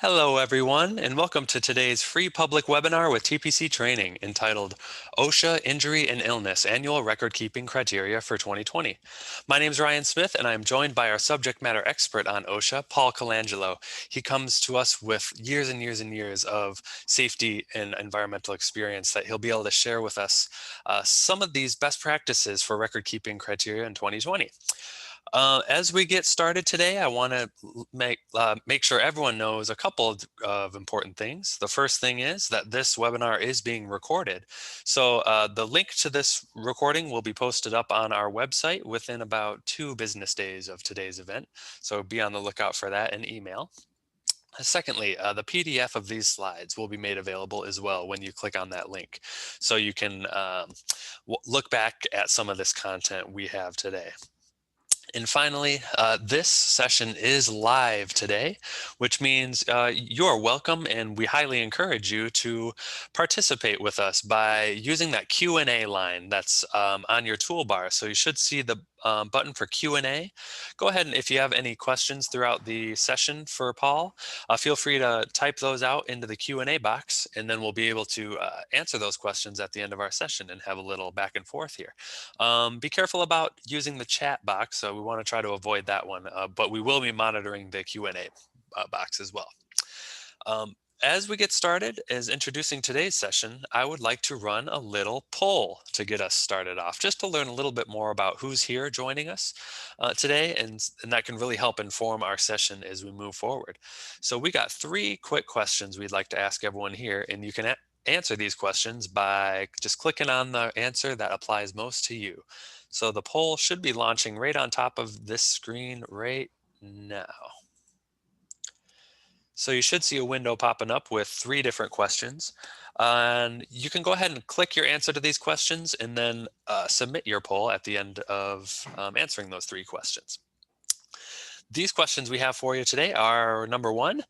Hello, everyone, and welcome to today's free public webinar with TPC Training entitled OSHA Injury and Illness Annual Record Keeping Criteria for 2020. My name is Ryan Smith, and I'm joined by our subject matter expert on OSHA, Paul Colangelo. He comes to us with years and years and years of safety and environmental experience that he'll be able to share with us some of these best practices for record keeping criteria in 2020. As we get started today, I want to make sure everyone knows a couple of important things. The first thing is that this webinar is being recorded. So the link to this recording will be posted up on our website within about 2 business days of today's event. So be on the lookout for that in email. Secondly, the PDF of these slides will be made available as well when you click on that link. So you can look back at some of this content we have today. And finally, this session is live today, which means you're welcome, and we highly encourage you to participate with us by using that Q&A line that's on your toolbar. So you should see the button for Q&A. Go ahead, and if you have any questions throughout the session for Paul, feel free to type those out into the Q&A box, and then we'll be able to answer those questions at the end of our session and have a little back and forth here. Be careful about using the chat box. So we want to try to avoid that one, but we will be monitoring the Q&A box as well. As we get started, as introducing today's session, I would like to run a little poll to get us started off, just to learn a little bit more about who's here joining us today, and that can really help inform our session as we move forward. So we got 3 quick questions we'd like to ask everyone here, and you can answer these questions by just clicking on the answer that applies most to you. So the poll should be launching right on top of this screen right now. So you should see a window popping up with 3 different questions. And you can go ahead and click your answer to these questions and then submit your poll at the end of answering those 3 questions. These questions we have for you today are: number 1,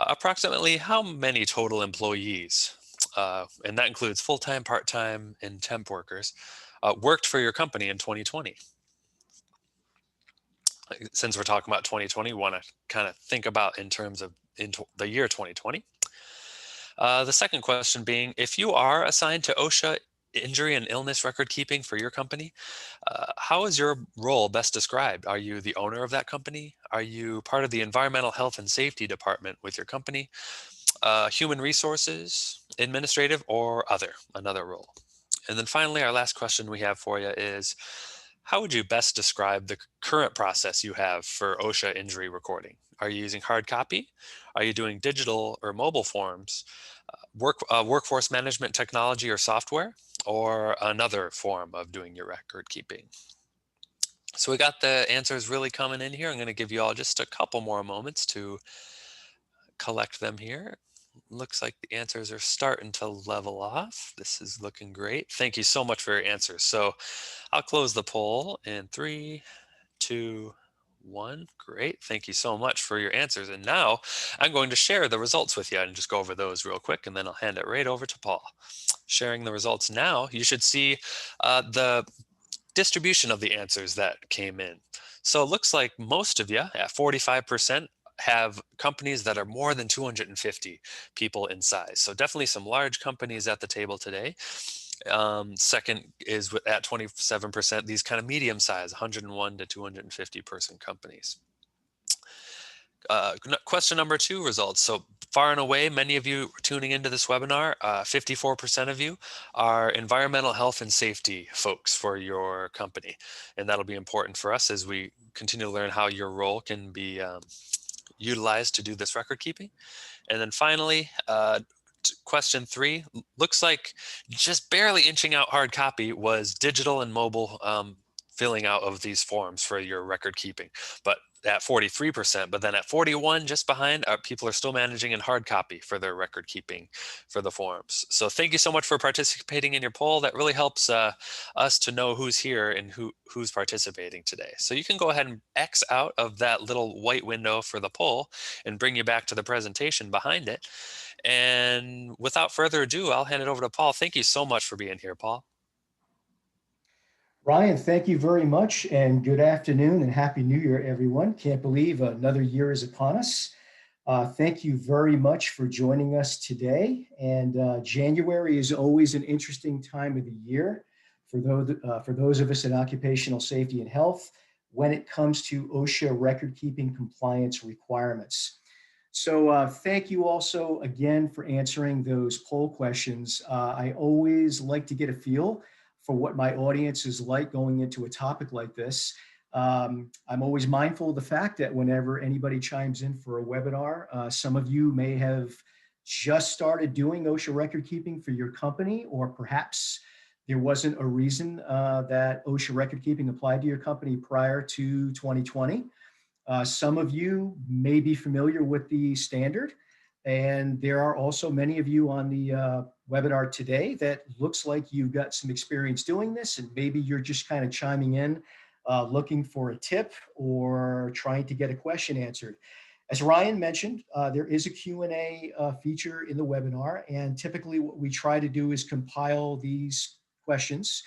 approximately how many total employees, and that includes full-time, part-time, and temp workers, worked for your company in 2020? Since we're talking about 2020, we want to kind of think about in terms of the year 2020. The second question being, if you are assigned to OSHA injury and illness record keeping for your company, how is your role best described? Are you the owner of that company? Are you part of the environmental health and safety department with your company? Human resources, administrative, or another role? And then finally, our last question we have for you is, how would you best describe the current process you have for OSHA injury recording? Are you using hard copy? Are you doing digital or mobile forms? Workforce management technology or software? Or another form of doing your record keeping? So we got the answers really coming in here. I'm going to give you all just a couple more moments to collect them here. Looks like the answers are starting to level off. This is looking great. Thank you so much for your answers. So I'll close the poll in 3, 2, 1. Great. Thank you so much for your answers. And now I'm going to share the results with you and just go over those real quick, and then I'll hand it right over to Paul. Sharing the results now, you should see the distribution of the answers that came in. So it looks like most of you, at 45%, have companies that are more than 250 people in size. So definitely some large companies at the table today. Second is at 27%, these kind of medium size, 101 to 250 person companies. Question number 2 results. So far and away, many of you tuning into this webinar, 54% of you are environmental health and safety folks for your company. And that'll be important for us as we continue to learn how your role can be utilized to do this record keeping. And then finally, question 3, looks like just barely inching out hard copy was digital and mobile filling out of these forms for your record keeping, but at 43%, but then at 41, just behind, people are still managing in hard copy for their record keeping for the forms. So thank you so much for participating in your poll. That really helps us to know who's here and who's participating today. So you can go ahead and X out of that little white window for the poll and bring you back to the presentation behind it. And without further ado, I'll hand it over to Paul. Thank you so much for being here, Paul. Ryan, thank you very much, and good afternoon and Happy New Year, everyone. Can't believe another year is upon us. Thank you very much for joining us today. And January is always an interesting time of the year for those of us in occupational safety and health when it comes to OSHA record keeping compliance requirements. So thank you also again for answering those poll questions. I always like to get a feel for what my audience is like going into a topic like this. I'm always mindful of the fact that whenever anybody chimes in for a webinar, some of you may have just started doing OSHA record keeping for your company, or perhaps there wasn't a reason that OSHA record keeping applied to your company prior to 2020. Some of you may be familiar with the standard, and there are also many of you on the webinar today that looks like you've got some experience doing this, and maybe you're just kind of chiming in, looking for a tip or trying to get a question answered. As Ryan mentioned, there is a Q&A feature in the webinar, and typically what we try to do is compile these questions.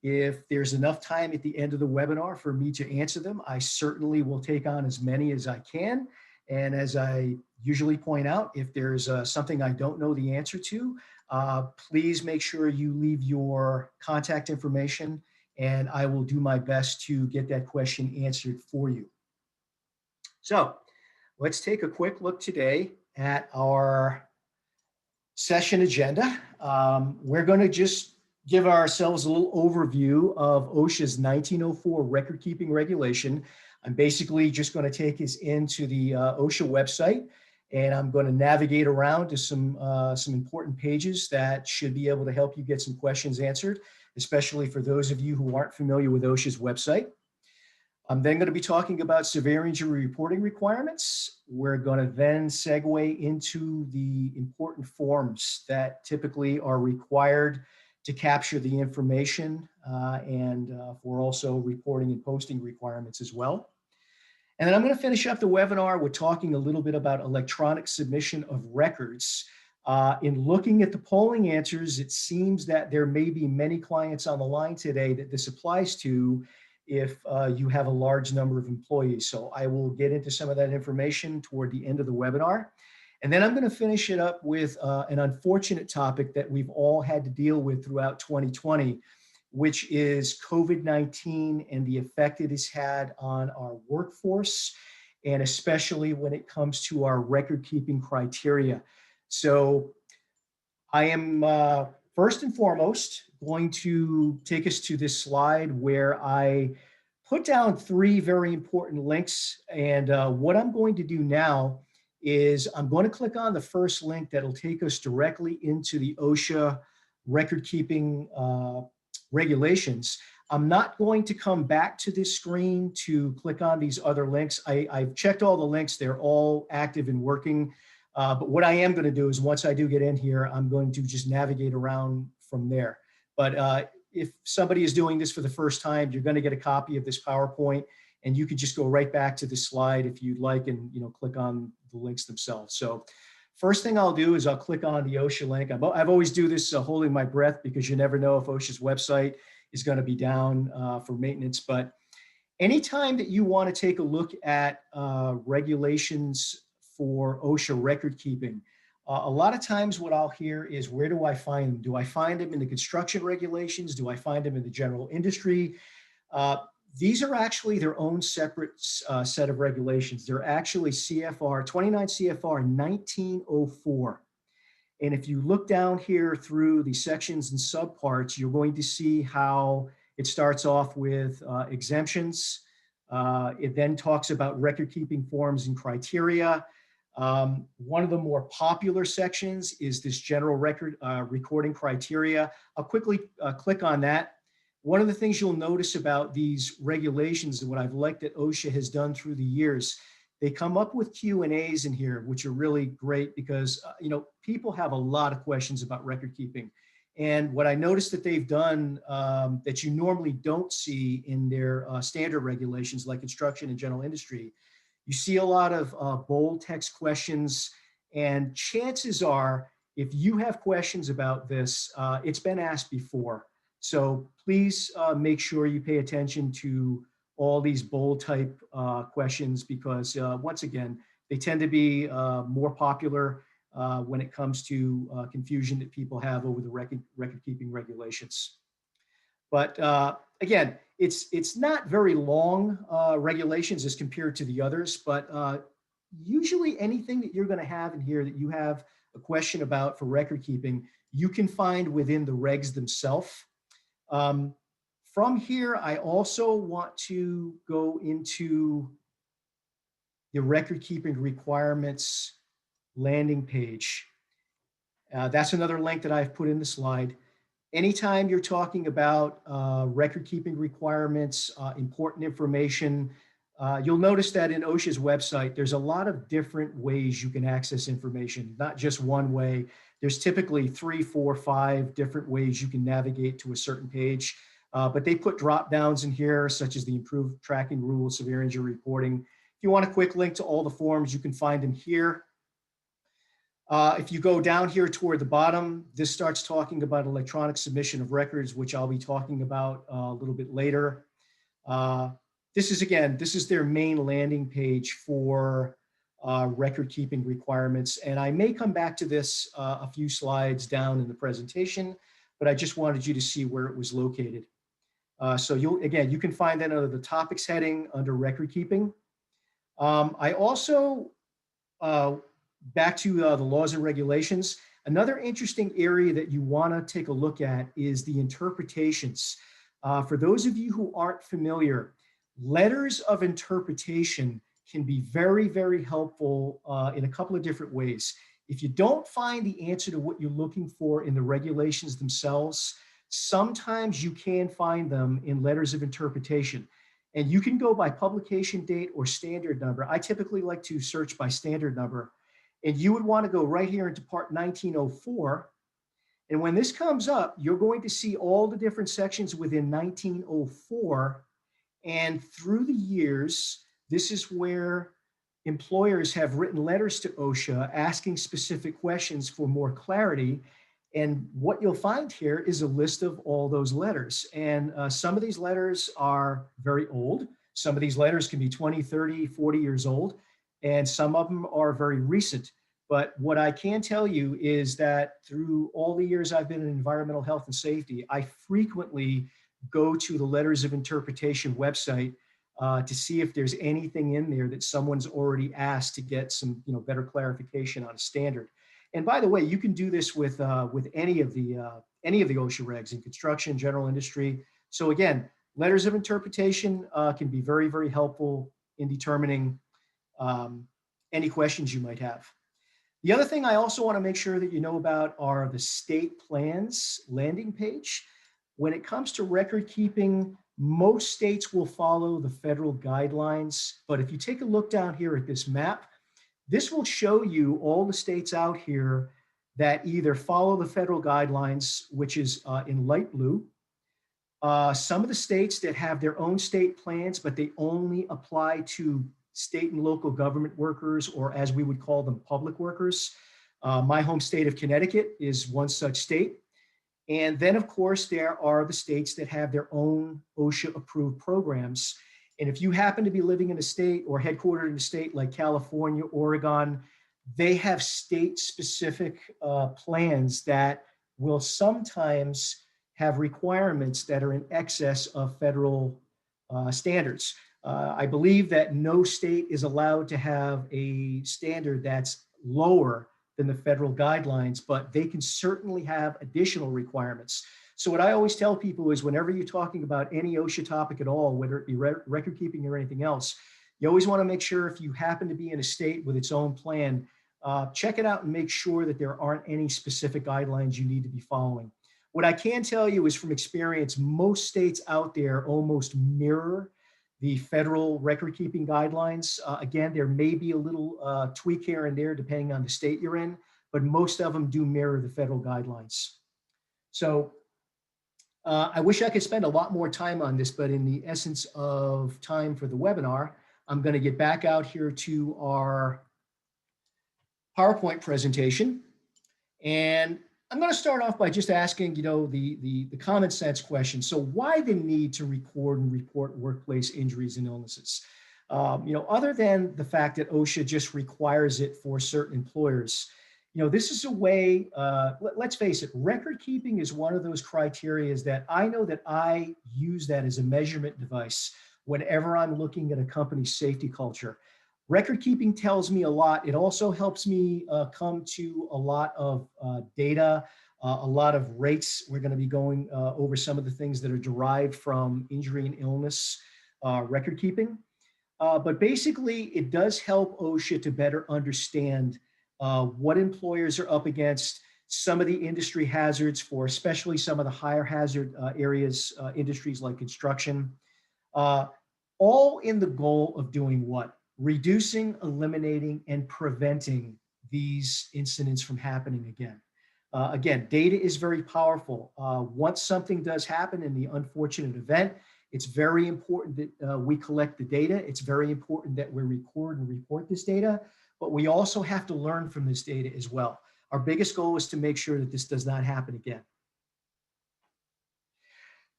If there's enough time at the end of the webinar for me to answer them, I certainly will take on as many as I can. And as I usually point out, if there's something I don't know the answer to, please make sure you leave your contact information and I will do my best to get that question answered for you. So let's take a quick look today at our session agenda. We're going to just give ourselves a little overview of OSHA's 1904 record keeping regulation. I'm basically just going to take us into the OSHA website, and I'm going to navigate around to some important pages that should be able to help you get some questions answered, especially for those of you who aren't familiar with OSHA's website. I'm then going to be talking about severe injury reporting requirements. We're going to then segue into the important forms that typically are required to capture the information and for also reporting and posting requirements as well. And then I'm going to finish up the webinar with talking a little bit about electronic submission of records. In looking at the polling answers, it seems that there may be many clients on the line today that this applies to if you have a large number of employees. So I will get into some of that information toward the end of the webinar. And then I'm going to finish it up with an unfortunate topic that we've all had to deal with throughout 2020, which is COVID-19 and the effect it has had on our workforce, and especially when it comes to our record keeping criteria. So I am first and foremost going to take us to this slide where I put down three very important links. And what I'm going to do now is I'm going to click on the first link that'll take us directly into the OSHA record keeping regulations. I'm not going to come back to this screen to click on these other links. I've checked all the links. They're all active and working. But what I am going to do is once I do get in here, I'm going to just navigate around from there. But if somebody is doing this for the first time, you're going to get a copy of this PowerPoint, and you could just go right back to this slide if you'd like and click on the links themselves. So first thing I'll do is I'll click on the OSHA link. I've always do this holding my breath because you never know if OSHA's website is going to be down for maintenance. But anytime that you want to take a look at regulations for OSHA record keeping, a lot of times what I'll hear is, where do I find them? Do I find them in the construction regulations? Do I find them in the general industry? These are actually their own separate set of regulations. They're actually CFR, 29 CFR 1904. And if you look down here through the sections and subparts, you're going to see how it starts off with exemptions. It then talks about record keeping forms and criteria. One of the more popular sections is this general record recording criteria. I'll quickly click on that. One of the things you'll notice about these regulations and what I've liked that OSHA has done through the years, they come up with Q&As in here, which are really great because people have a lot of questions about record keeping. And what I noticed that they've done that you normally don't see in their standard regulations like construction and general industry, you see a lot of bold text questions, and chances are, if you have questions about this, it's been asked before. So please make sure you pay attention to all these bold type questions because once again, They tend to be more popular when it comes to confusion that people have over the record keeping regulations. But again, it's not very long regulations as compared to the others, but usually anything that you're going to have in here that you have a question about for record keeping, you can find within the regs themselves. Um, from here, I also want to go into the record keeping requirements landing page. That's another link that I've put in the slide. Anytime you're talking about record keeping requirements, important information, you'll notice that in OSHA's website, there's a lot of different ways you can access information, not just one way. There's typically 3, 4, 5 different ways you can navigate to a certain page. But they put drop downs in here, such as the improved tracking rules, severe injury reporting. If you want a quick link to all the forms, you can find them here. If you go down here toward the bottom, this starts talking about electronic submission of records, which I'll be talking about a little bit later. This is their main landing page for record keeping requirements. And I may come back to this a few slides down in the presentation, but I just wanted you to see where it was located. So you can find that under the topics heading under record keeping. I also, back to the laws and regulations, another interesting area that you want to take a look at is the interpretations. For those of you who aren't familiar, letters of interpretation can be very, very helpful in a couple of different ways. If you don't find the answer to what you're looking for in the regulations themselves, sometimes you can find them in letters of interpretation. And you can go by publication date or standard number. I typically like to search by standard number. And you would want to go right here into part 1904. And when this comes up, you're going to see all the different sections within 1904. And through the years, this is where employers have written letters to OSHA asking specific questions for more clarity. And what you'll find here is a list of all those letters. And some of these letters are very old. Some of these letters can be 20, 30, 40 years old. And some of them are very recent. But what I can tell you is that through all the years I've been in environmental health and safety, I frequently go to the letters of interpretation website to see if there's anything in there that someone's already asked to get some better clarification on a standard. And by the way, you can do this with any of the OSHA regs in construction, general industry. So again, letters of interpretation can be very, very helpful in determining any questions you might have. The other thing I also want to make sure that you know about are the state plans landing page. When it comes to record keeping, most states will follow the federal guidelines. But if you take a look down here at this map, this will show you all the states out here that either follow the federal guidelines, which is in light blue. Some of the states that have their own state plans, but they only apply to state and local government workers, or as we would call them, public workers. My home state of Connecticut is one such state. And then, of course, there are the states that have their own OSHA-approved programs. And if you happen to be living in a state or headquartered in a state like California, Oregon, they have state-specific plans that will sometimes have requirements that are in excess of federal standards. I believe that no state is allowed to have a standard that's lower than the federal guidelines, but they can certainly have additional requirements. So what I always tell people is whenever you're talking about any OSHA topic at all, whether it be record keeping or anything else, you always want to make sure if you happen to be in a state with its own plan, check it out and make sure that there aren't any specific guidelines you need to be following. What I can tell you is from experience, most states out there almost mirror the federal record keeping guidelines. Again, there may be a little tweak here and there depending on the state you're in, but most of them do mirror the federal guidelines. So I wish I could spend a lot more time on this, but in the essence of time for the webinar, I'm going to get back out here to our PowerPoint presentation. And I'm going to start off by just asking, the common sense question. So why the need to record and report workplace injuries and illnesses? Other than the fact that OSHA just requires it for certain employers, this is a way, let's face it, record keeping is one of those criterias that I know that I use that as a measurement device whenever I'm looking at a company's safety culture. Record keeping tells me a lot. It also helps me come to a lot of data, a lot of rates. We're going to be going over some of the things that are derived from injury and illness record keeping. But basically, it does help OSHA to better understand what employers are up against, some of the industry hazards for especially some of the higher hazard areas, industries like construction, uh, all in the goal of doing what? Reducing, eliminating, and preventing these incidents from happening again. Again, data is very powerful. Once something does happen in the unfortunate event, it's very important that we collect the data. It's very important that we record and report this data, but we also have to learn from this data as well. Our biggest goal is to make sure that this does not happen again.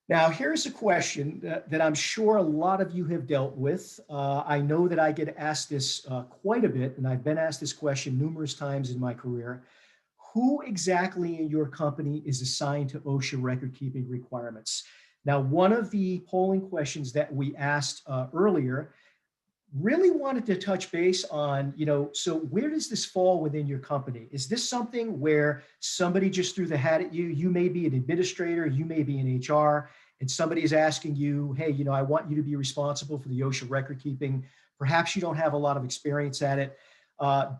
Now, here's a question that I'm sure a lot of you have dealt with. I know that I get asked this quite a bit, and I've been asked this question numerous times in my career. Who exactly in your company is assigned to OSHA record keeping requirements? Now, one of the polling questions that we asked earlier really wanted to touch base on, so where does this fall within your company? Is this something where somebody just threw the hat at you? You may be an administrator, you may be in HR, and somebody is asking you, hey, I want you to be responsible for the OSHA record keeping. Perhaps you don't have a lot of experience at it.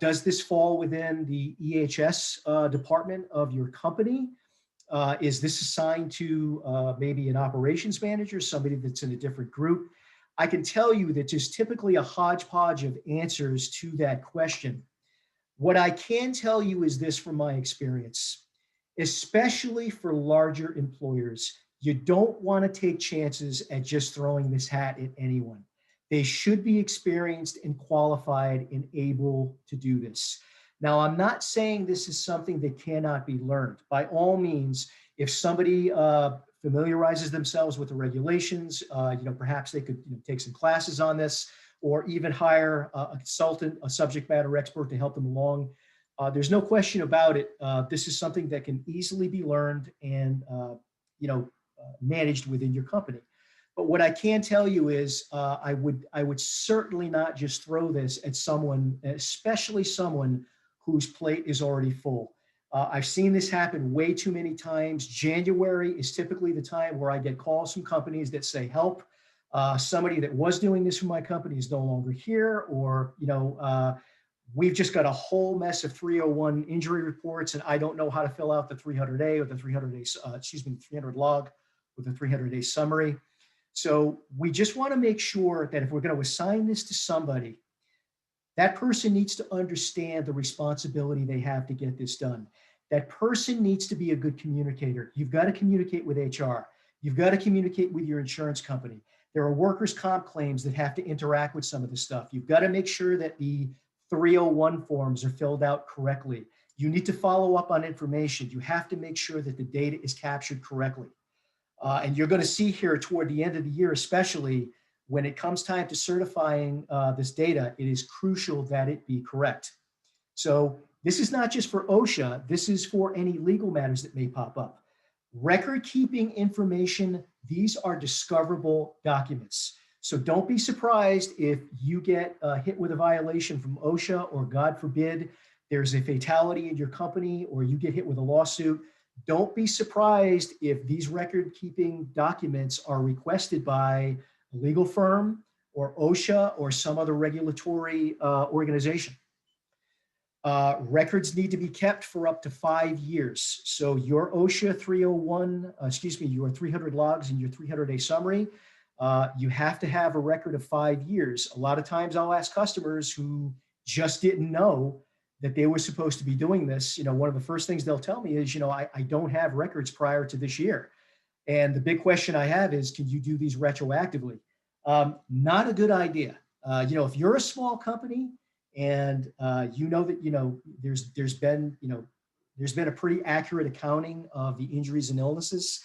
Does this fall within the EHS department of your company? Is this assigned to maybe an operations manager, somebody that's in a different group? I can tell you that there's typically a hodgepodge of answers to that question. What I can tell you is this from my experience, especially for larger employers, you don't want to take chances at just throwing this hat at anyone. They should be experienced and qualified and able to do this. Now, I'm not saying this is something that cannot be learned. By all means, if somebody familiarizes themselves with the regulations, perhaps they could take some classes on this, or even hire a consultant, a subject matter expert to help them along. There's no question about it. This is something that can easily be learned and managed within your company. But what I can tell you is I would certainly not just throw this at someone, especially someone whose plate is already full. I've seen this happen way too many times. January is typically the time where I get calls from companies that say, help, somebody that was doing this for my company is no longer here, or, we've just got a whole mess of 301 injury reports, and I don't know how to fill out the 300A or the 300 log with the 300-day summary. So we just want to make sure that if we're going to assign this to somebody, that person needs to understand the responsibility they have to get this done. That person needs to be a good communicator. You've got to communicate with HR. You've got to communicate with your insurance company. There are workers' comp claims that have to interact with some of this stuff. You've got to make sure that the 301 forms are filled out correctly. You need to follow up on information. You have to make sure that the data is captured correctly. And you're going to see here toward the end of the year, especially when it comes time to certifying this data, it is crucial that it be correct. So this is not just for OSHA, this is for any legal matters that may pop up. Record keeping information, these are discoverable documents. So don't be surprised if you get hit with a violation from OSHA, or God forbid, there's a fatality in your company, or you get hit with a lawsuit. Don't be surprised if these record keeping documents are requested by a legal firm or OSHA or some other regulatory organization. Records need to be kept for up to 5 years. So your OSHA 301, your 300 logs and your 300-day summary, you have to have a record of 5 years. A lot of times I'll ask customers who just didn't know that they were supposed to be doing this. One of the first things they'll tell me is, I don't have records prior to this year. And the big question I have is, can you do these retroactively? Not a good idea. If you're a small company and that, there's been a pretty accurate accounting of the injuries and illnesses,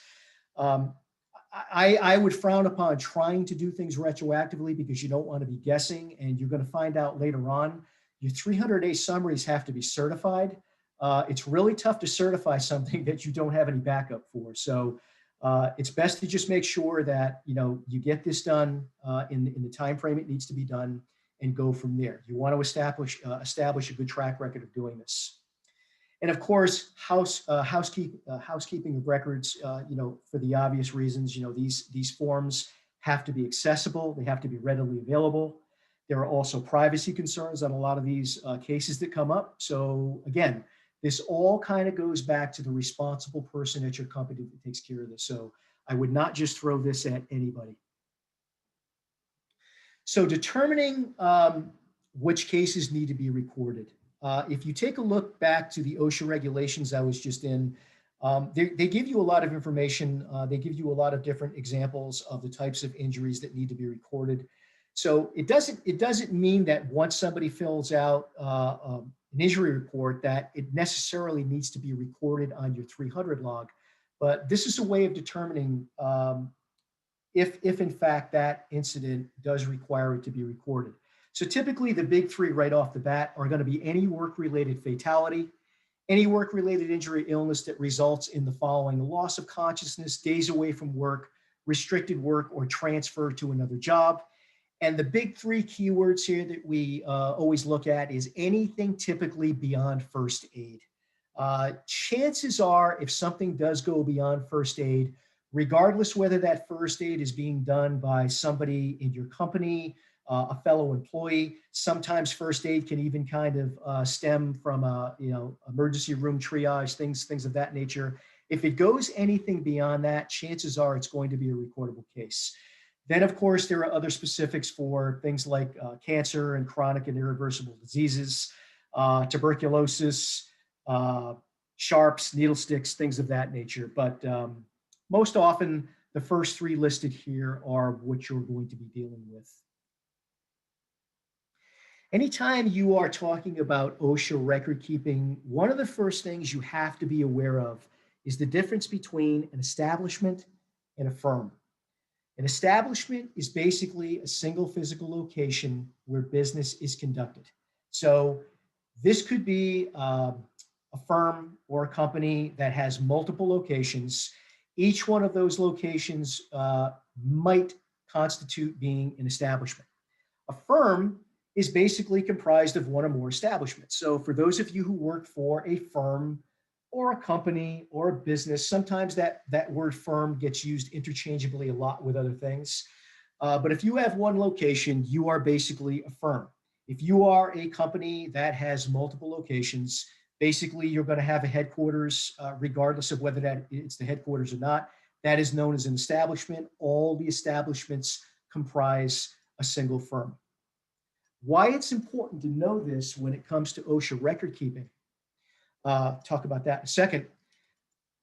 I would frown upon trying to do things retroactively because you don't want to be guessing, and you're going to find out later on. Your 300-day summaries have to be certified. It's really tough to certify something that you don't have any backup for. So it's best to just make sure that you get this done in the time frame it needs to be done, and go from there. You want to establish a good track record of doing this. And of course, housekeeping of records, for the obvious reasons. These forms have to be accessible. They have to be readily available. There are also privacy concerns on a lot of these cases that come up. So again, this all kind of goes back to the responsible person at your company that takes care of this. So I would not just throw this at anybody. So determining which cases need to be recorded. If you take a look back to the OSHA regulations I was just in, they give you a lot of information. They give you a lot of different examples of the types of injuries that need to be recorded. So it doesn't mean that once somebody fills out an injury report that it necessarily needs to be recorded on your 300 log. But this is a way of determining if in fact that incident does require it to be recorded. So typically the big three right off the bat are going to be any work-related fatality, any work-related injury, illness that results in the following: loss of consciousness, days away from work, restricted work, or transfer to another job. And the big three keywords here that we always look at is anything typically beyond first aid. Chances are, if something does go beyond first aid, regardless whether that first aid is being done by somebody in your company, a fellow employee, sometimes first aid can even kind of stem from emergency room triage, things of that nature. If it goes anything beyond that, chances are it's going to be a recordable case. Then, of course, there are other specifics for things like cancer and chronic and irreversible diseases, tuberculosis, sharps, needle sticks, things of that nature. But most often, the first three listed here are what you're going to be dealing with. Anytime you are talking about OSHA record keeping, one of the first things you have to be aware of is the difference between an establishment and a firm. An establishment is basically a single physical location where business is conducted. So this could be a firm or a company that has multiple locations. Each one of those locations might constitute being an establishment. A firm is basically comprised of one or more establishments. So for those of you who work for a firm or a company or a business, sometimes that word firm gets used interchangeably a lot with other things. But if you have one location, you are basically a firm. If you are a company that has multiple locations, basically you're going to have a headquarters, regardless of whether that it's the headquarters or not. That is known as an establishment. All the establishments comprise a single firm. Why it's important to know this when it comes to OSHA record keeping, talk about that in a second.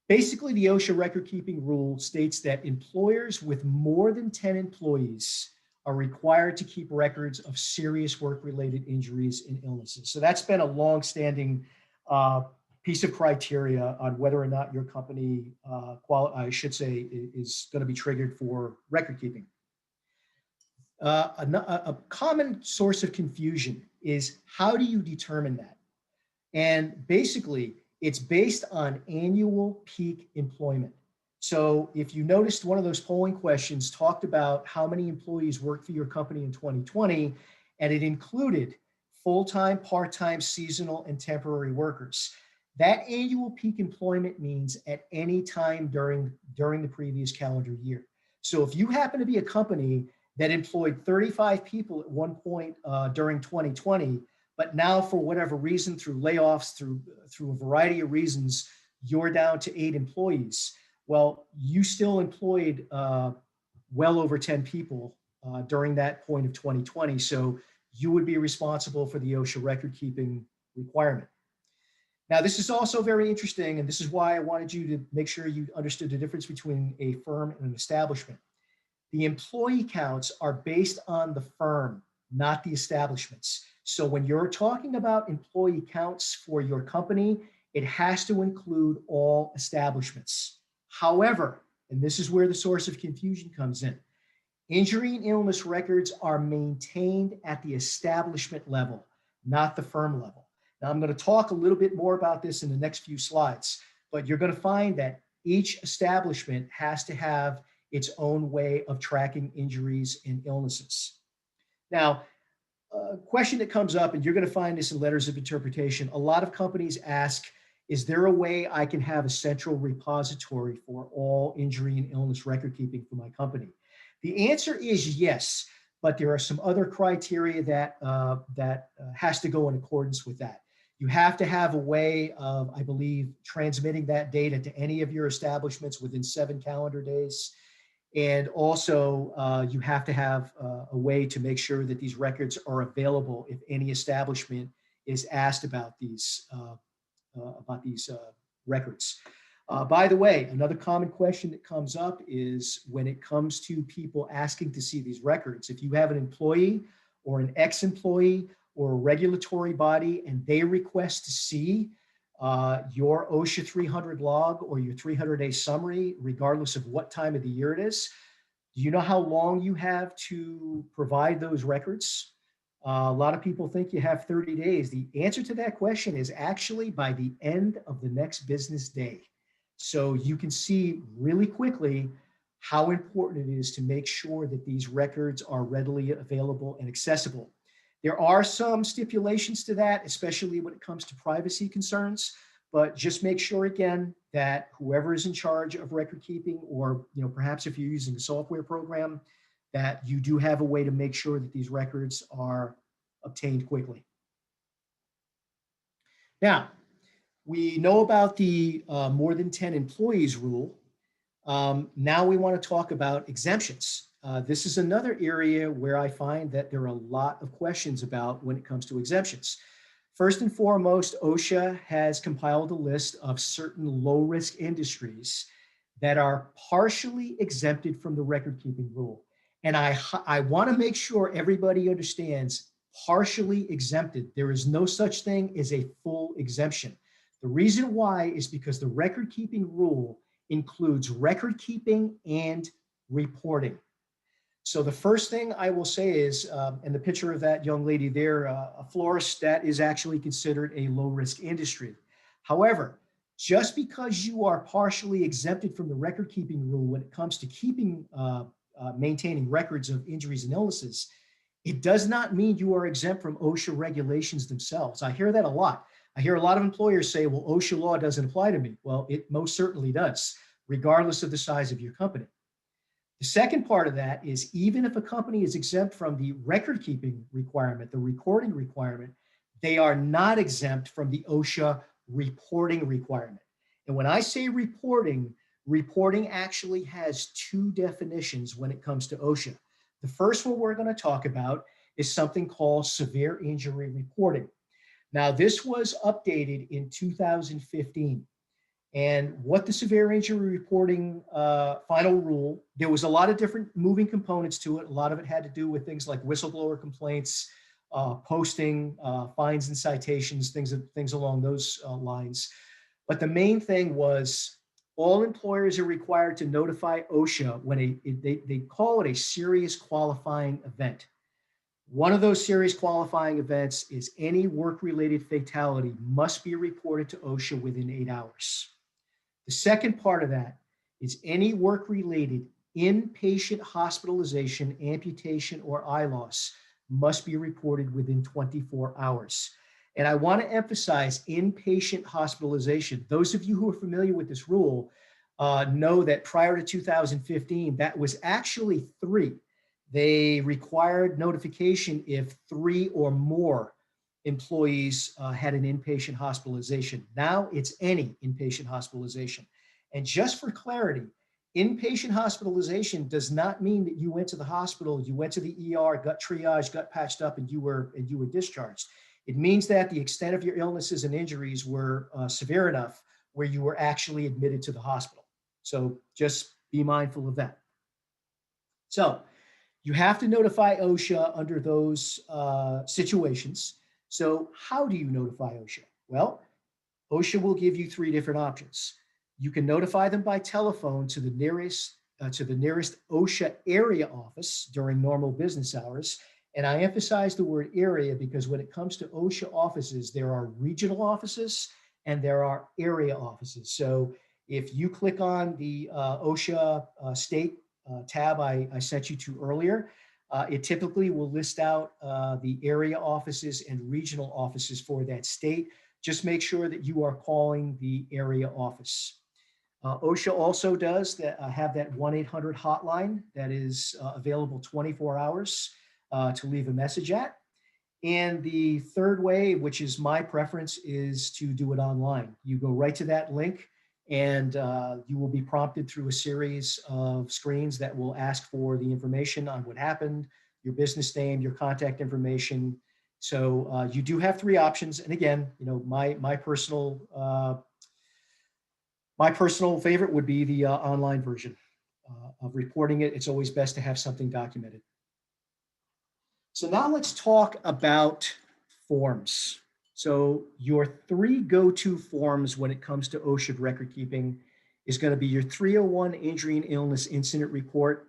Basically, the OSHA record keeping rule states that employers with more than 10 employees are required to keep records of serious work-related injuries and illnesses. So that's been a long-standing piece of criteria on whether or not your company, is going to be triggered for record keeping. A common source of confusion is how do you determine that? And basically, it's based on annual peak employment. So if you noticed, one of those polling questions talked about how many employees worked for your company in 2020, and it included full-time, part-time, seasonal, and temporary workers. That annual peak employment means at any time during the previous calendar year. So if you happen to be a company that employed 35 people at one point during 2020, but now for whatever reason, through layoffs, through a variety of reasons, you're down to 8 employees. Well, you still employed well over 10 people during that point of 2020. So you would be responsible for the OSHA record keeping requirement. Now, this is also very interesting, and this is why I wanted you to make sure you understood the difference between a firm and an establishment. The employee counts are based on the firm, not the establishments. So when you're talking about employee counts for your company, it has to include all establishments. However, And this is where the source of confusion comes in. Injury and illness records are maintained at the establishment level, not the firm level. Now, I'm going to talk a little bit more about this in the next few slides, but you're going to find that each establishment has to have its own way of tracking injuries and illnesses. Now, a question that comes up, and you're going to find this in letters of interpretation, a lot of companies ask, is there a way I can have a central repository for all injury and illness record keeping for my company? The answer is yes, but there are some other criteria that has to go in accordance with that. You have to have a way of, I believe, transmitting that data to any of your establishments within 7 calendar days. And also, you have to have a way to make sure that these records are available if any establishment is asked about these records. By the way, another common question that comes up is when it comes to people asking to see these records, if you have an employee or an ex-employee or a regulatory body and they request to see your OSHA 300 log or your 300-day summary, regardless of what time of the year it is, do you know how long you have to provide those records? A lot of people think you have 30 days. The answer to that question is actually by the end of the next business day. So you can see really quickly how important it is to make sure that these records are readily available and accessible. There are some stipulations to that, especially when it comes to privacy concerns, but just make sure again that whoever is in charge of record keeping, or perhaps if you're using a software program, that you do have a way to make sure that these records are obtained quickly. Now, we know about the more than 10 employees rule. Now we want to talk about exemptions. This is another area where I find that there are a lot of questions about when it comes to exemptions. First and foremost, OSHA has compiled a list of certain low-risk industries that are partially exempted from the record-keeping rule. And I want to make sure everybody understands partially exempted. There is no such thing as a full exemption. The reason why is because the record-keeping rule includes record keeping and reporting. So the first thing I will say is, and the picture of that young lady there, a florist, that is actually considered a low-risk industry. However, just because you are partially exempted from the record-keeping rule when it comes to maintaining records of injuries and illnesses, it does not mean you are exempt from OSHA regulations themselves. I hear that a lot. I hear a lot of employers say, well, OSHA law doesn't apply to me. Well, it most certainly does, regardless of the size of your company. The second part of that is even if a company is exempt from the record keeping requirement, the recording requirement, they are not exempt from the OSHA reporting requirement. And when I say reporting, reporting actually has two definitions when it comes to OSHA. The first one we're going to talk about is something called severe injury reporting. Now, this was updated in 2015. And what the severe injury reporting final rule, there was a lot of different moving components to it. A lot of it had to do with things like whistleblower complaints, posting, fines and citations, things along those lines. But the main thing was all employers are required to notify OSHA when they call it a serious qualifying event. One of those serious qualifying events is any work-related fatality must be reported to OSHA within 8 hours. The second part of that is any work-related inpatient hospitalization, amputation, or eye loss must be reported within 24 hours. And I want to emphasize inpatient hospitalization. Those of you who are familiar with this rule know that prior to 2015, that was actually 3. They required notification if 3 or more employees had an inpatient hospitalization. Now it's any inpatient hospitalization. And just for clarity, inpatient hospitalization does not mean that you went to the hospital, you went to the ER, got triaged, got patched up, and you were discharged. It means that the extent of your illnesses and injuries were severe enough where you were actually admitted to the hospital. So just be mindful of that. So you have to notify OSHA under those situations. So how do you notify OSHA? Well, OSHA will give you 3 different options. You can notify them by telephone to the nearest OSHA area office during normal business hours. And I emphasize the word area because when it comes to OSHA offices, there are regional offices and there are area offices. So if you click on the OSHA state tab I sent you to earlier, it typically will list out the area offices and regional offices for that state. Just make sure that you are calling the area office. OSHA also does have that 1-800 hotline that is available 24 hours to leave a message at. And the third way, which is my preference, is to do it online. You go right to that link and you will be prompted through a series of screens that will ask for the information on what happened, your business name, your contact information. So you do have three options. And again, my personal favorite would be the online version of reporting it. It's always best to have something documented. So now let's talk about forms. So your three go-to forms when it comes to OSHA record keeping is going to be your 301 injury and illness incident report,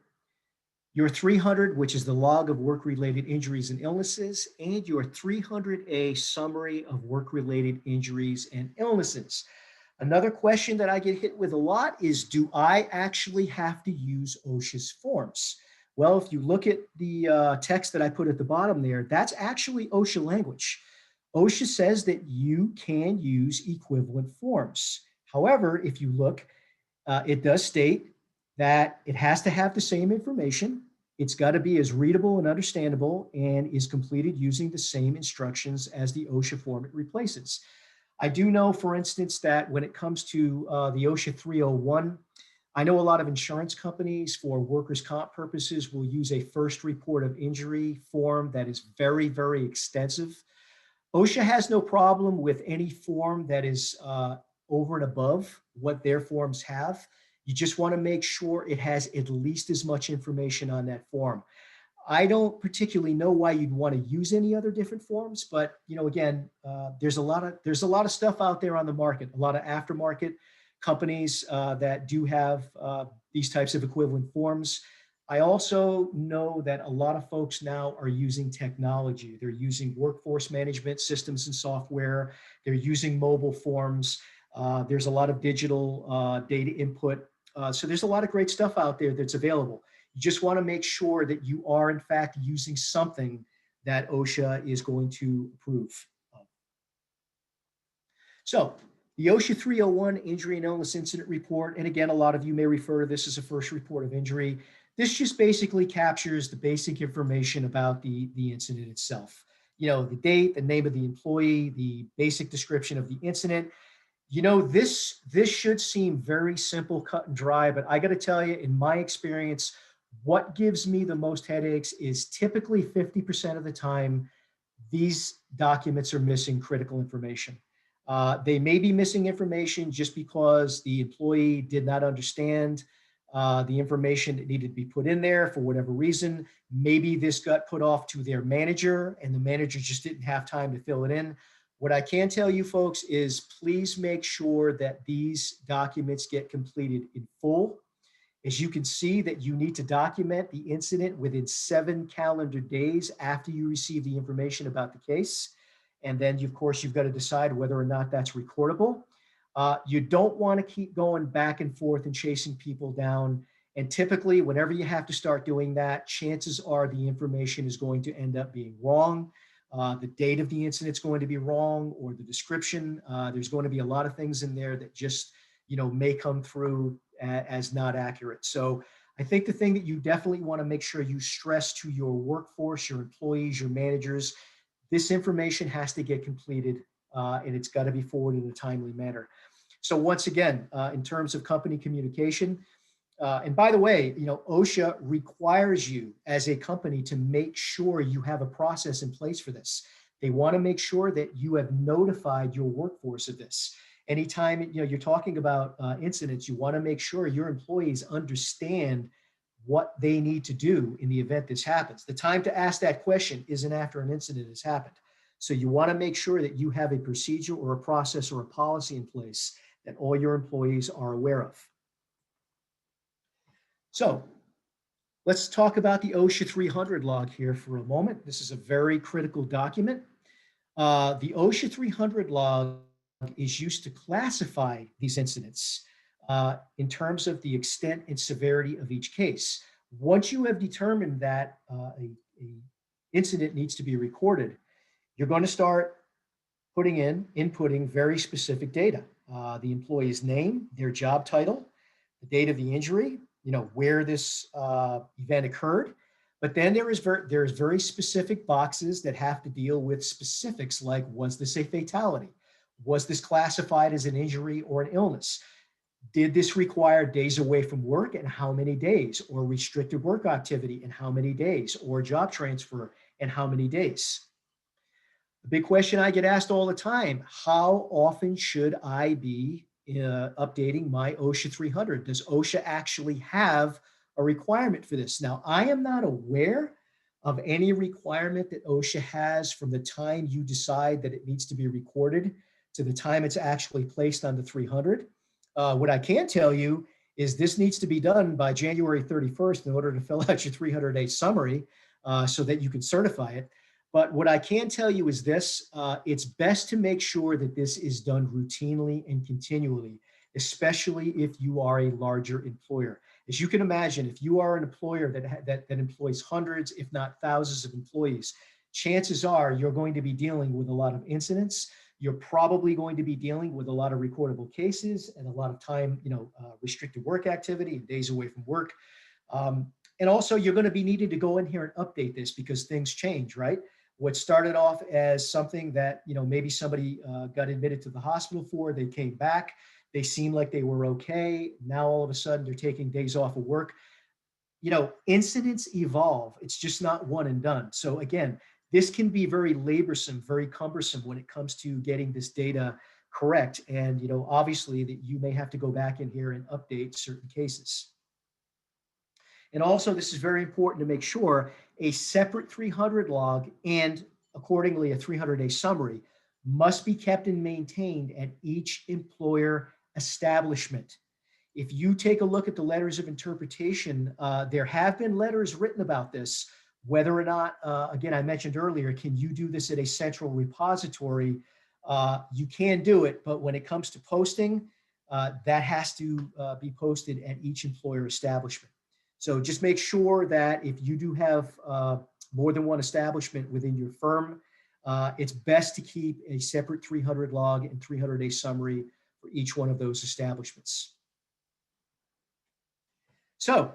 your 300, which is the log of work-related injuries and illnesses, and your 300A summary of work-related injuries and illnesses. Another question that I get hit with a lot is, do I actually have to use OSHA's forms? Well, if you look at the text that I put at the bottom there, that's actually OSHA language. OSHA says that you can use equivalent forms. However, if you look, it does state that it has to have the same information. It's got to be as readable and understandable and is completed using the same instructions as the OSHA form it replaces. I do know, for instance, that when it comes to the OSHA 301, I know a lot of insurance companies for workers' comp purposes will use a first report of injury form that is very, very extensive. OSHA has no problem with any form that is over and above what their forms have. You just want to make sure it has at least as much information on that form. I don't particularly know why you'd want to use any other different forms, but again, there's a lot of stuff out there on the market, a lot of aftermarket companies that do have these types of equivalent forms. I also know that a lot of folks now are using technology. They're using workforce management systems and software. They're using mobile forms. There's a lot of digital data input. So there's a lot of great stuff out there that's available. You just want to make sure that you are, in fact, using something that OSHA is going to approve of. So the OSHA 301 Injury and Illness Incident Report, and again, a lot of you may refer to this as a first report of injury. This just basically captures the basic information about the incident itself. The date, the name of the employee, the basic description of the incident. This should seem very simple, cut and dry, but I got to tell you, in my experience, what gives me the most headaches is typically 50% of the time, these documents are missing critical information. They may be missing information just because the employee did not understand the information that needed to be put in there for whatever reason. Maybe this got put off to their manager and the manager just didn't have time to fill it in. What I can tell you folks is please make sure that these documents get completed in full. As you can see that you need to document the incident within 7 calendar days after you receive the information about the case. And then, of course, you've got to decide whether or not that's recordable. You don't want to keep going back and forth and chasing people down. And typically, whenever you have to start doing that, chances are the information is going to end up being wrong. The date of the incident is going to be wrong, or the description. There's going to be a lot of things in there that just may come through as not accurate. So I think the thing that you definitely want to make sure you stress to your workforce, your employees, your managers, this information has to get completed and it's got to be forwarded in a timely manner. So once again, in terms of company communication, and by the way, OSHA requires you as a company to make sure you have a process in place for this. They want to make sure that you have notified your workforce of this. Anytime you're talking about incidents, you want to make sure your employees understand what they need to do in the event this happens. The time to ask that question isn't after an incident has happened. So you want to make sure that you have a procedure or a process or a policy in place that all your employees are aware of. So let's talk about the OSHA 300 log here for a moment. This is a very critical document. The OSHA 300 log is used to classify these incidents in terms of the extent and severity of each case. Once you have determined that a incident needs to be recorded, you're going to start inputting very specific data. The employee's name, their job title, the date of the injury, where this event occurred. But then there's very specific boxes that have to deal with specifics like, was this a fatality? Was this classified as an injury or an illness? Did this require days away from work and how many days, or restricted work activity and how many days, or job transfer and how many days? The big question I get asked all the time, how often should I be updating my OSHA 300? Does OSHA actually have a requirement for this? Now, I am not aware of any requirement that OSHA has from the time you decide that it needs to be recorded to the time it's actually placed on the 300. What I can tell you is this needs to be done by January 31st in order to fill out your 300-day summary so that you can certify it. But what I can tell you is this, it's best to make sure that this is done routinely and continually, especially if you are a larger employer. As you can imagine, if you are an employer that employs hundreds, if not thousands of employees, chances are you're going to be dealing with a lot of incidents. You're probably going to be dealing with a lot of recordable cases and a lot of time, restricted work activity and days away from work. And also you're going to be needed to go in here and update this because things change, right? What started off as something that, maybe somebody got admitted to the hospital for, they came back, they seemed like they were okay. Now, all of a sudden, they're taking days off of work. Incidents evolve. It's just not one and done. So again, this can be very laborsome, very cumbersome when it comes to getting this data correct. And, obviously that you may have to go back in here and update certain cases. And also, this is very important to make sure a separate 300 log and accordingly a 300-day summary must be kept and maintained at each employer establishment. If you take a look at the letters of interpretation, there have been letters written about this, whether or not, again, I mentioned earlier, can you do this at a central repository? You can do it, but when it comes to posting, that has to be posted at each employer establishment. So just make sure that if you do have more than one establishment within your firm, it's best to keep a separate 300 log and 300-day summary for each one of those establishments. So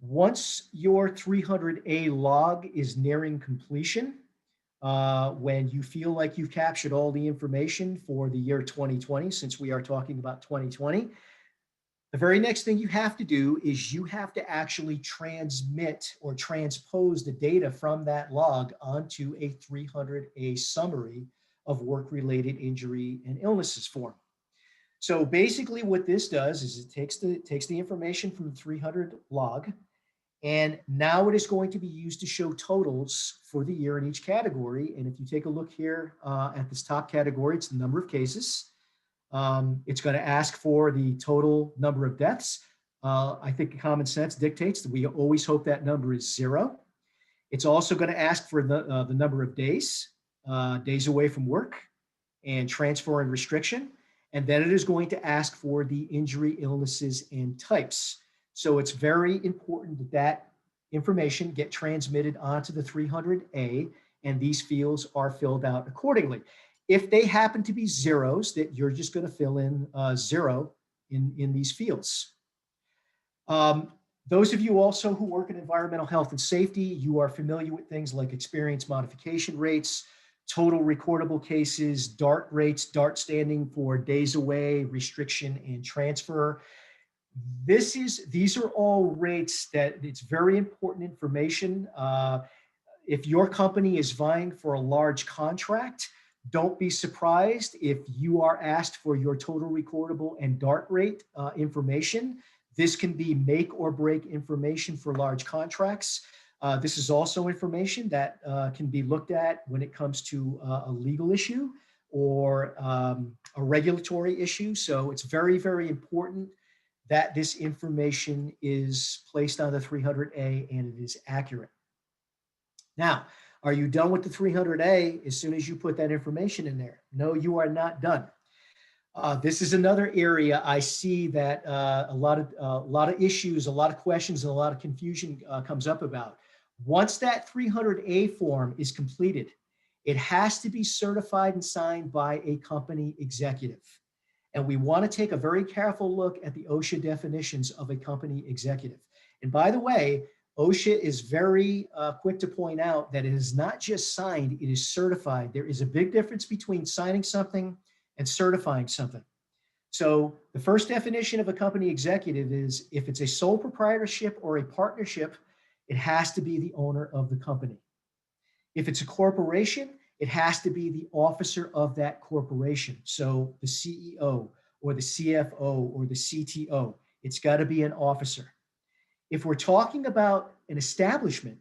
once your 300A log is nearing completion, when you feel like you've captured all the information for the year 2020, since we are talking about 2020, the very next thing you have to do is you have to actually transmit or transpose the data from that log onto a 300A summary of work-related injury and illnesses form. So basically what this does is it takes the information from the 300 log, and now it is going to be used to show totals for the year in each category. And if you take a look here at this top category, it's the number of cases. It's going to ask for the total number of deaths. I think common sense dictates that we always hope that number is 0. It's also going to ask for the number of days, days away from work, and transfer and restriction. And then it is going to ask for the injury, illnesses, and types. So it's very important that that information get transmitted onto the 300A, and these fields are filled out accordingly. If they happen to be zeros, that you're just going to fill in 0 in these fields. Those of you also who work in environmental health and safety, you are familiar with things like experience modification rates, total recordable cases, DART rates, DART standing for days away, restriction, and transfer. These are all rates that it's very important information. If your company is vying for a large contract, don't be surprised if you are asked for your total recordable and DART rate information. This can be make or break information for large contracts. This is also information that can be looked at when it comes to a legal issue or a regulatory issue. So it's very, very important that this information is placed on the 300A and it is accurate. Now, are you done with the 300A as soon as you put that information in there? No, you are not done. This is another area I see that a lot of issues, a lot of questions, and a lot of confusion comes up about. Once that 300A form is completed, it has to be certified and signed by a company executive. And we want to take a very careful look at the OSHA definitions of a company executive. And by the way, OSHA is very quick to point out that it is not just signed, it is certified. There is a big difference between signing something and certifying something. So the first definition of a company executive is if it's a sole proprietorship or a partnership, it has to be the owner of the company. If it's a corporation, it has to be the officer of that corporation. So the CEO or the CFO or the CTO, it's got to be an officer. If we're talking about an establishment,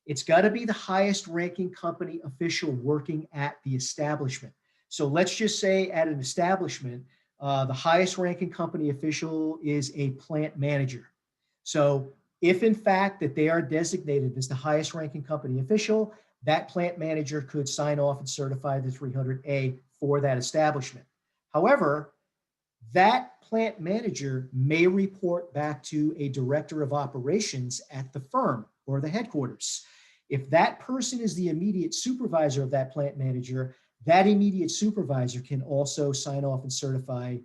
it's got to be the highest ranking company official working at the establishment. So let's just say at an establishment, the highest ranking company official is a plant manager. So if in fact that they are designated as the highest ranking company official, that plant manager could sign off and certify the 300A for that establishment. However, that plant manager may report back to a director of operations at the firm or the headquarters. If that person is the immediate supervisor of that plant manager, that immediate supervisor can also sign off and certify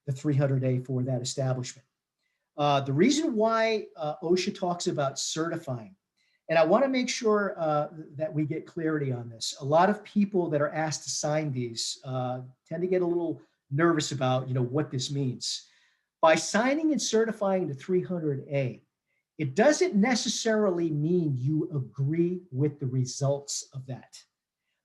the 300A for that establishment. The reason why OSHA talks about certifying, and I want to make sure that we get clarity on this. A lot of people that are asked to sign these tend to get a little nervous about, what this means. By signing and certifying the 300A, it doesn't necessarily mean you agree with the results of that.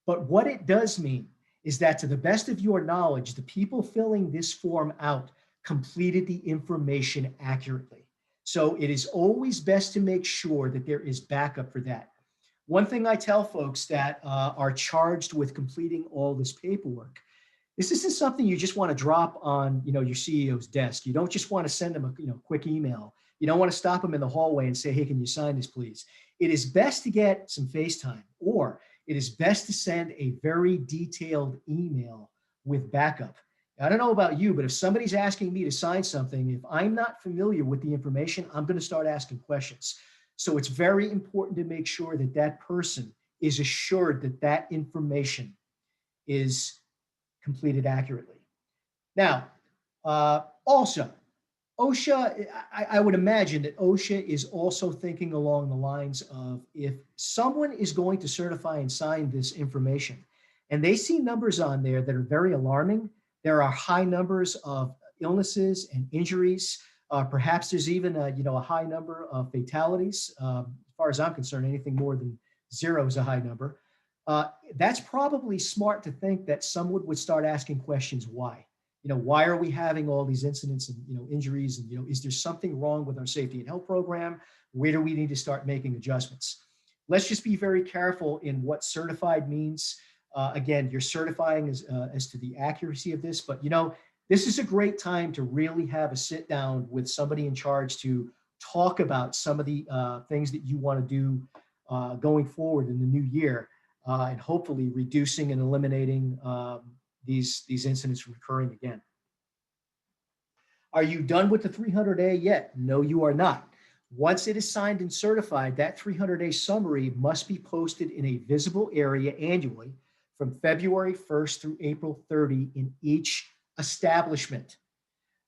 But what it does mean is that to the best of your knowledge, the people filling this form out completed the information accurately. So it is always best to make sure that there is backup for that. One thing I tell folks that are charged with completing all this paperwork, this isn't something you just want to drop on, your CEO's desk. You don't just want to send them a, quick email. You don't want to stop them in the hallway and say, hey, can you sign this, please? It is best to get some FaceTime, or it is best to send a very detailed email with backup. I don't know about you, but if somebody's asking me to sign something, if I'm not familiar with the information, I'm going to start asking questions. So it's very important to make sure that that person is assured that that information is completed accurately. Now, also, OSHA, I would imagine that OSHA is also thinking along the lines of if someone is going to certify and sign this information and they see numbers on there that are very alarming, there are high numbers of illnesses and injuries. Perhaps there's even a high number of fatalities. As far as I'm concerned, anything more than zero is a high number. That's probably smart to think that someone would start asking questions why. Why are we having all these incidents and injuries, and is there something wrong with our safety and health program? Where do we need to start making adjustments? Let's just be very careful in what certified means. Again, you're certifying as to the accuracy of this, but this is a great time to really have a sit down with somebody in charge to talk about some of the things that you want to do going forward in the new year, and hopefully reducing and eliminating these incidents from occurring again. Are you done with the 300A yet? No, you are not. Once it is signed and certified, that 300A summary must be posted in a visible area annually from February 1st through April 30 in each establishment.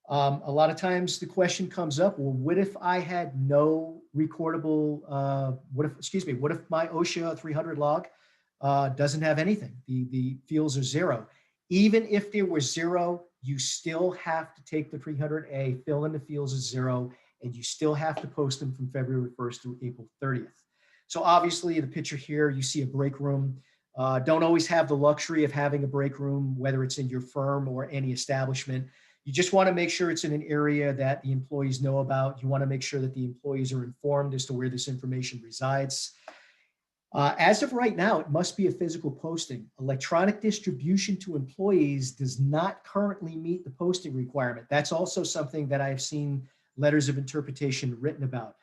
A lot of times the question comes up, well, what if I had no recordable, what if my OSHA 300 log doesn't have anything? The fields are zero. Even if there was zero, you still have to take the 300A, fill in the fields as zero, and you still have to post them from February 1st through April 30th. So obviously the picture here, you see a break room. Don't always have the luxury of having a break room, whether it's in your firm or any establishment. You just want to make sure it's in an area that the employees know about. You want to make sure that the employees are informed as to where this information resides. As of right now, it must be a physical posting. Electronic distribution to employees does not currently meet the posting requirement. That's also something that I've seen letters of interpretation written about.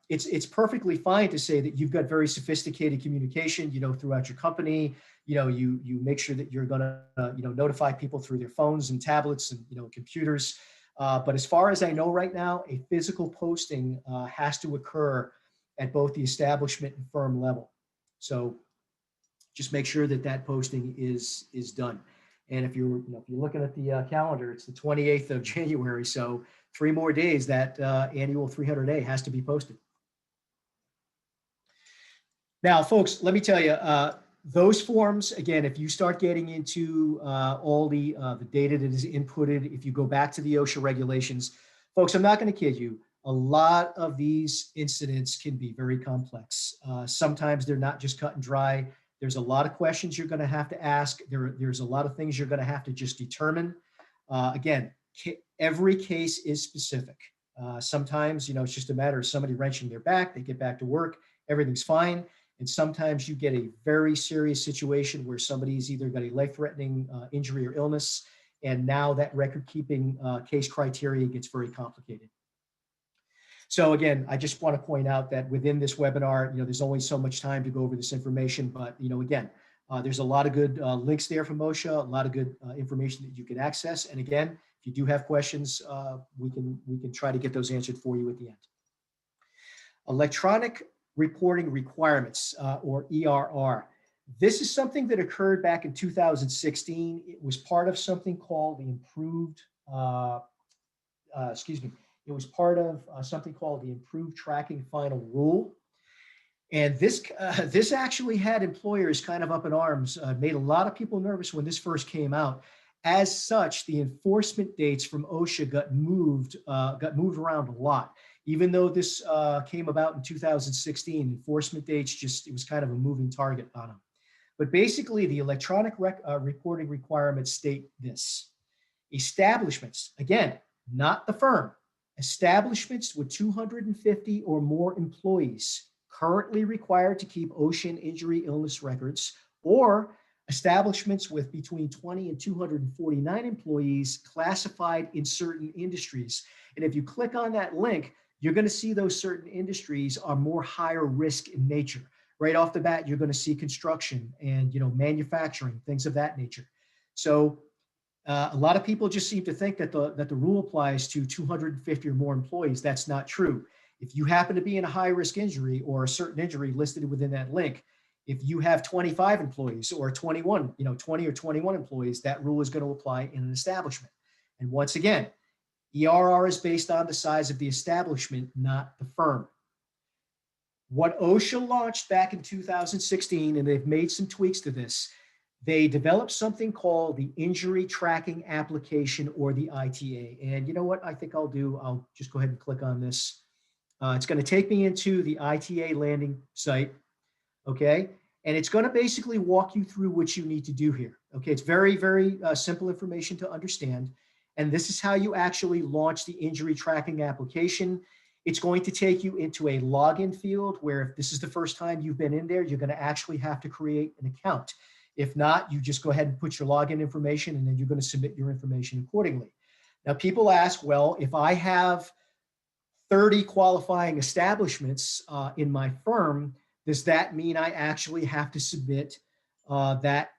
It's perfectly fine to say that you've got very sophisticated communication, throughout your company. You make sure that you're going to, notify people through their phones and tablets and computers. But as far as I know right now, a physical posting has to occur at both the establishment and firm level. So just make sure that that posting is done. And if you're looking at the calendar, it's the 28th of January. So 3 more days, that annual 300A has to be posted. Now, folks, let me tell you, those forms, again, if you start getting into all the data that is inputted, if you go back to the OSHA regulations, folks, I'm not going to kid you. A lot of these incidents can be very complex. Sometimes they're not just cut and dry. There's a lot of questions you're going to have to ask. There's a lot of things you're going to have to just determine. Again, every case is specific. Sometimes, it's just a matter of somebody wrenching their back. They get back to work. Everything's fine. And sometimes you get a very serious situation where somebody's either got a life-threatening injury or illness, and now that record-keeping case criteria gets very complicated. So again, I just want to point out that within this webinar, there's only so much time to go over this information, but again, there's a lot of good links there from OSHA, a lot of good information that you can access. And again, if you do have questions, we can try to get those answered for you at the end. Electronic reporting requirements, or ERR. This is something that occurred back in 2016. It was part of something called the improved, it was part of something called the improved tracking final rule. And this actually had employers kind of up in arms, made a lot of people nervous when this first came out. As such, the enforcement dates from OSHA got moved around a lot. Even though this came about in 2016, enforcement dates it was kind of a moving target on them. But basically, the electronic reporting requirements state this. Establishments, again, not the firm, establishments with 250 or more employees currently required to keep OSHA and injury illness records, or establishments with between 20 and 249 employees classified in certain industries. And if you click on that link, you're going to see those certain industries are more higher risk in nature. Right off the bat, you're going to see construction and manufacturing, things of that nature. So a lot of people just seem to think that the rule applies to 250 or more employees. That's not true. If you happen to be in a high risk injury or a certain injury listed within that link, if you have 25 employees or 20 or 21 employees, that rule is going to apply in an establishment. And once again, ERR is based on the size of the establishment, not the firm. What OSHA launched back in 2016, and they've made some tweaks to this, they developed something called the Injury Tracking Application, or the ITA. And you know what I think I'll do? I'll just go ahead and click on this. It's going to take me into the ITA landing site, okay? And it's going to basically walk you through what you need to do here, okay? It's very, very simple information to understand. And this is how you actually launch the injury tracking application. It's going to take you into a login field where, if this is the first time you've been in there, you're going to actually have to create an account. If not, you just go ahead and put your login information, and then you're going to submit your information accordingly. Now, people ask, well, if I have 30 qualifying establishments in my firm, does that mean I actually have to submit that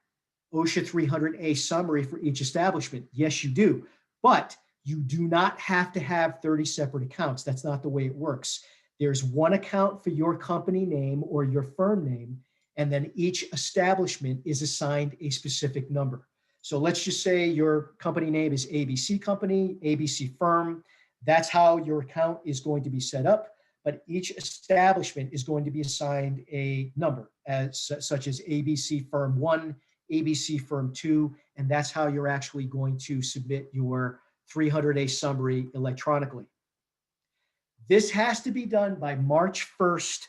OSHA 300A summary for each establishment? Yes, you do. But you do not have to have 30 separate accounts. That's not the way it works. There's one account for your company name or your firm name, and then each establishment is assigned a specific number. So let's just say your company name is ABC Company, ABC Firm. That's how your account is going to be set up, but each establishment is going to be assigned a number, such as ABC Firm 1, ABC Firm 2, and that's how you're actually going to submit your 300A summary electronically. This has to be done by March 1st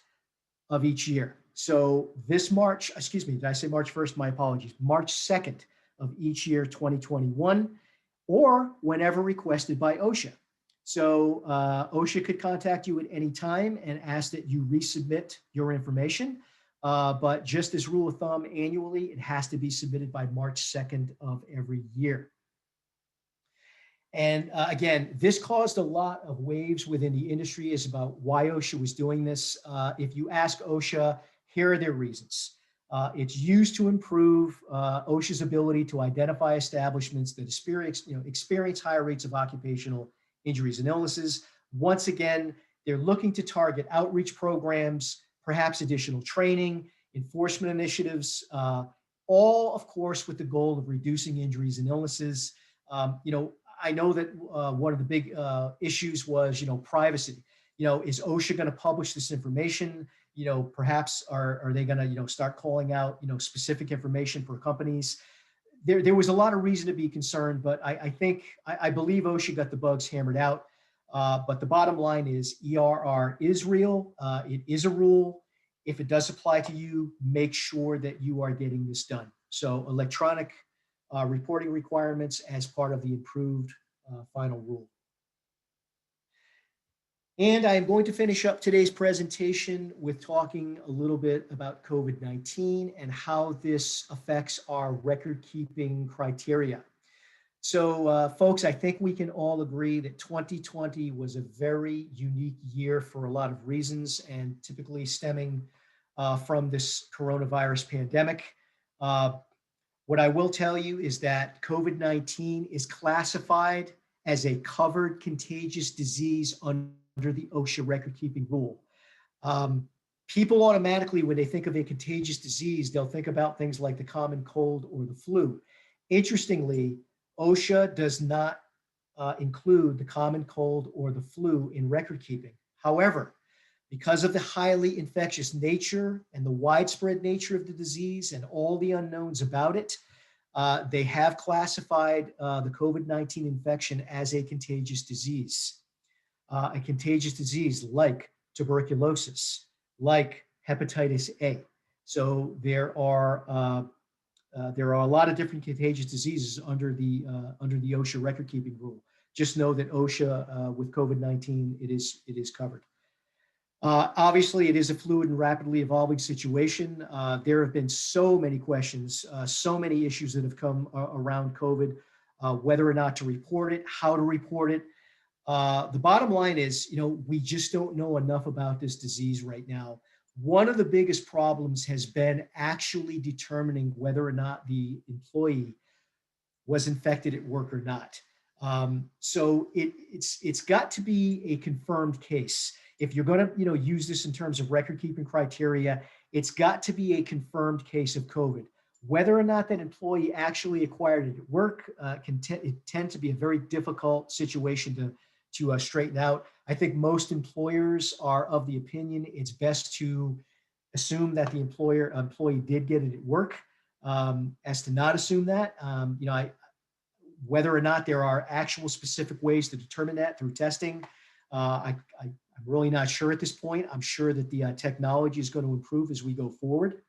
of each year. So this March, excuse me, did I say March 1st? My apologies. March 2nd of each year, 2021, or whenever requested by OSHA. So OSHA could contact you at any time and ask that you resubmit your information. But just as rule of thumb, annually, it has to be submitted by March 2nd of every year. And again, this caused a lot of waves within the industry as about why OSHA was doing this. If you ask OSHA, here are their reasons. It's used to improve OSHA's ability to identify establishments that experience higher rates of occupational injuries and illnesses. Once again, they're looking to target outreach programs, perhaps additional training, enforcement initiatives, all, of course, with the goal of reducing injuries and illnesses. I know that one of the big issues was, privacy. Is OSHA going to publish this information? Perhaps are they going to, start calling out, specific information for companies? There was a lot of reason to be concerned, but I believe OSHA got the bugs hammered out. But the bottom line is ERR is real. It is a rule. If it does apply to you, make sure that you are getting this done. So electronic reporting requirements as part of the improved final rule. And I am going to finish up today's presentation with talking a little bit about COVID-19 and how this affects our record-keeping criteria. So, folks, I think we can all agree that 2020 was a very unique year for a lot of reasons, and typically stemming from this coronavirus pandemic. What I will tell you is that COVID-19 is classified as a covered contagious disease under the OSHA record-keeping rule. People automatically, when they think of a contagious disease, they'll think about things like the common cold or the flu. Interestingly, OSHA does not include the common cold or the flu in record keeping. However, because of the highly infectious nature and the widespread nature of the disease and all the unknowns about it, they have classified the COVID-19 infection as a contagious disease. A contagious disease like tuberculosis, like hepatitis A. So there are a lot of different contagious diseases under the OSHA record keeping rule. Just know that OSHA with COVID-19 it is covered. Obviously, it is a fluid and rapidly evolving situation. There have been so many questions, so many issues that have come around COVID, whether or not to report it, how to report it. The bottom line is, we just don't know enough about this disease right now. One of the biggest problems has been actually determining whether or not the employee was infected at work or not. So it's got to be a confirmed case. If you're going to use this in terms of record keeping criteria, it's got to be a confirmed case of COVID. Whether or not that employee actually acquired it at work can tend to be a very difficult situation to straighten out. I think most employers are of the opinion it's best to assume that the employee did get it at work, as to not assume that. Whether or not there are actual specific ways to determine that through testing, I'm really not sure at this point. I'm sure that the technology is going to improve as we go forward.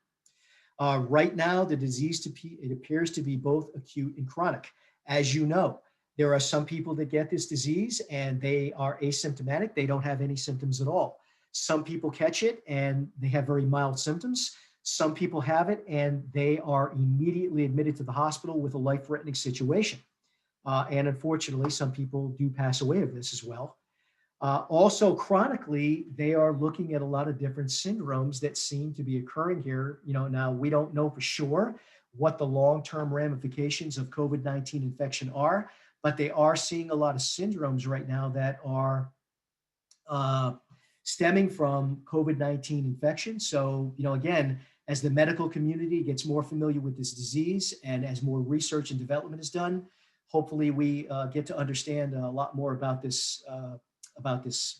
Right now, the disease it appears to be both acute and chronic. As you know, there are some people that get this disease and they are asymptomatic. They don't have any symptoms at all. Some people catch it and they have very mild symptoms. Some people have it and they are immediately admitted to the hospital with a life-threatening situation. And unfortunately, some people do pass away of this as well. Also, chronically, they are looking at a lot of different syndromes that seem to be occurring here. Now we don't know for sure what the long-term ramifications of COVID-19 infection are, but they are seeing a lot of syndromes right now that are stemming from COVID-19 infection. So, again, as the medical community gets more familiar with this disease and as more research and development is done, hopefully we get to understand a lot more about this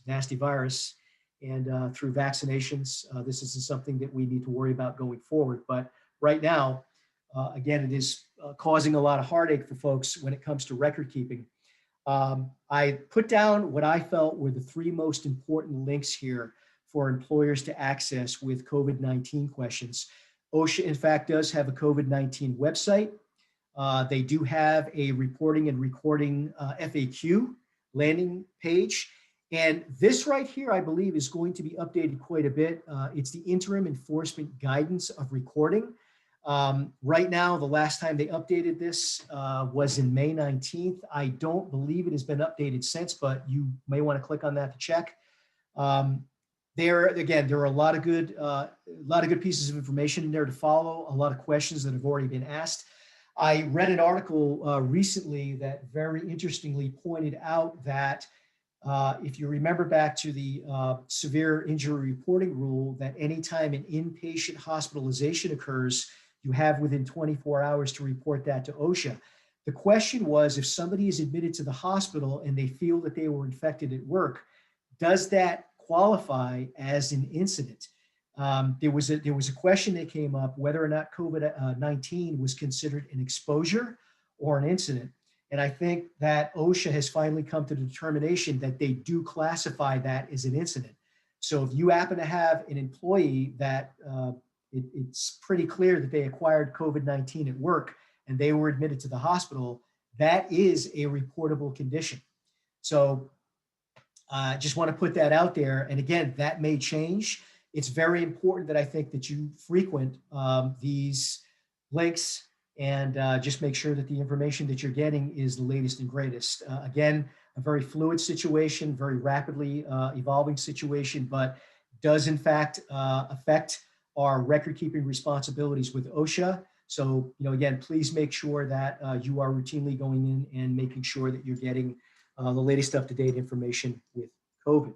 nasty virus. And through vaccinations, this isn't something that we need to worry about going forward. But right now, again, it is causing a lot of heartache for folks when it comes to record keeping. I put down what I felt were the three most important links here for employers to access with COVID-19 questions. OSHA, in fact, does have a COVID-19 website. They do have a reporting and recording FAQ landing page. And this right here, I believe, is going to be updated quite a bit. It's the interim enforcement guidance of recording. Right now, the last time they updated this was in May 19th. I don't believe it has been updated since, but you may want to click on that to check. There again, there are a lot of good pieces of information in there to follow. A lot of questions that have already been asked. I read an article recently that very interestingly pointed out that if you remember back to the severe injury reporting rule, that anytime an inpatient hospitalization occurs, you have within 24 hours to report that to OSHA. The question was, if somebody is admitted to the hospital and they feel that they were infected at work, does that qualify as an incident? There was a question that came up whether or not COVID-19 was considered an exposure or an incident. And I think that OSHA has finally come to the determination that they do classify that as an incident. So if you happen to have an employee that it's pretty clear that they acquired COVID-19 at work and they were admitted to the hospital, that is a reportable condition. So I just want to put that out there. And again, that may change. It's very important that I think that you frequent these links and just make sure that the information that you're getting is the latest and greatest. Again, a very fluid situation, very rapidly evolving situation, but does in fact affect our record keeping responsibilities with OSHA. So, again, please make sure that you are routinely going in and making sure that you're getting the latest up-to-date information with COVID.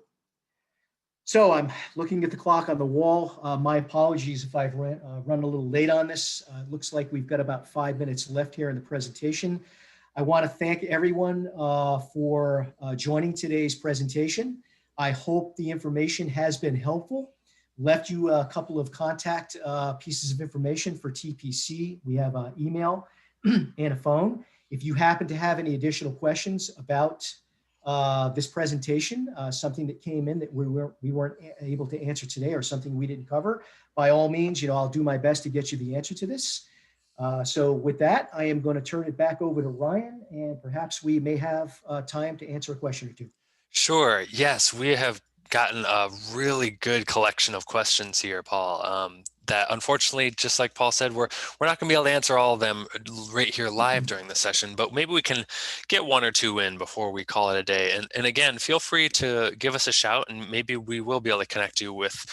So I'm looking at the clock on the wall. My apologies if I've run a little late on this. It looks like we've got about 5 minutes left here in the presentation. I want to thank everyone for joining today's presentation. I hope the information has been helpful. Left you a couple of contact pieces of information for TPC. We have an email and a phone. If you happen to have any additional questions about this presentation, something that came in that we weren't able to answer today or something we didn't cover, by all means, I'll do my best to get you the answer to this. So with that, I am going to turn it back over to Ryan, and perhaps we may have time to answer a question or two. Sure. Yes, we have gotten a really good collection of questions here, Paul. That unfortunately, just like Paul said, we're not going to be able to answer all of them right here live during the session, but maybe we can get one or two in before we call it a day. And again, feel free to give us a shout, and maybe we will be able to connect you with.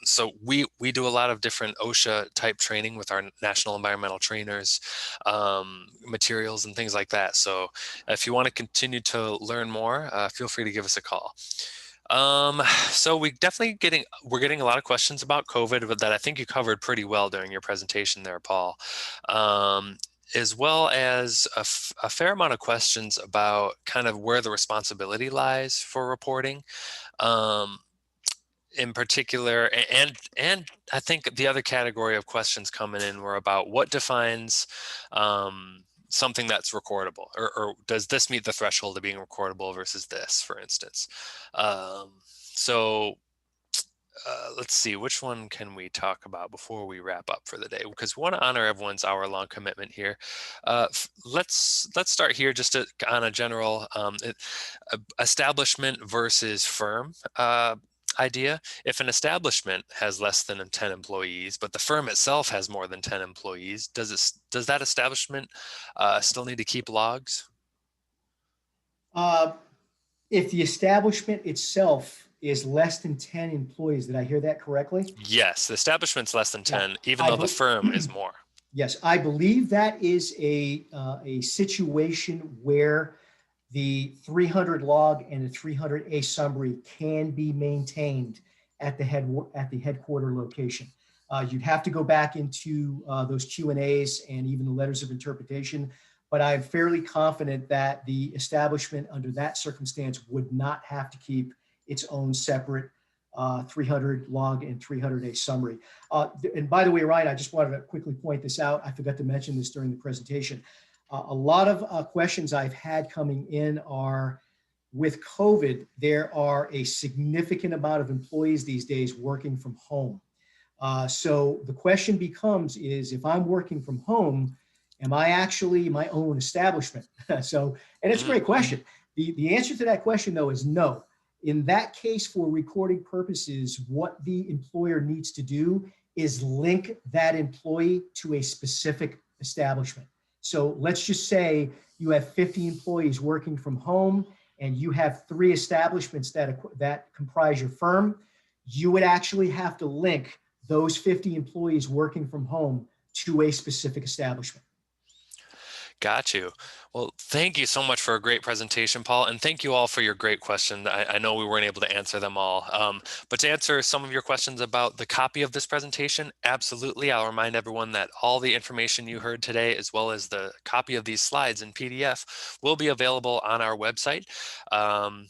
So we do a lot of different OSHA type training with our national environmental trainers, materials and things like that. So if you want to continue to learn more, feel free to give us a call. So we're getting a lot of questions about COVID, but that I think you covered pretty well during your presentation there, Paul. As well as a fair amount of questions about kind of where the responsibility lies for reporting. In particular, and I think the other category of questions coming in were about what defines something that's recordable, or does this meet the threshold of being recordable versus this, for instance. So let's see, which one can we talk about before we wrap up for the day? Because we want to honor everyone's hour-long commitment here. Let's start here just on a general establishment versus firm idea. If an establishment has less than 10 employees, but the firm itself has more than 10 employees, does that establishment still need to keep logs? If the establishment itself is less than 10 employees, did I hear that correctly? Yes, the establishment's less than 10, Yeah, even though the firm is more. Yes, I believe that is a situation where the 300 log and the 300A summary can be maintained at the headquarter location. You'd have to go back into those Q&As and even the letters of interpretation, but I'm fairly confident that the establishment under that circumstance would not have to keep its own separate 300 log and 300A summary. And by the way, Ryan, I just wanted to quickly point this out. I forgot to mention this during the presentation. A lot of questions I've had coming in are, with COVID, there are a significant amount of employees these days working from home. So the question becomes is, if I'm working from home, am I actually my own establishment? And it's a great question. The answer to that question, though, is no. In that case, for recording purposes, what the employer needs to do is link that employee to a specific establishment. So let's just say you have 50 employees working from home and you have 3 establishments that comprise your firm. You would actually have to link those 50 employees working from home to a specific establishment. Got you. Well, thank you so much for a great presentation, Paul, and thank you all for your great questions. I know we weren't able to answer them all, but to answer some of your questions about the copy of this presentation, absolutely. I'll remind everyone that all the information you heard today, as well as the copy of these slides in PDF, will be available on our website, on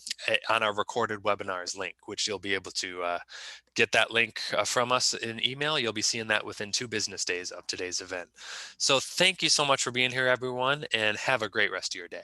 our recorded webinars link, which you'll be able to get that link from us in email. You'll be seeing that within 2 business days of today's event. So thank you so much for being here, everyone, and have a great rest of your day.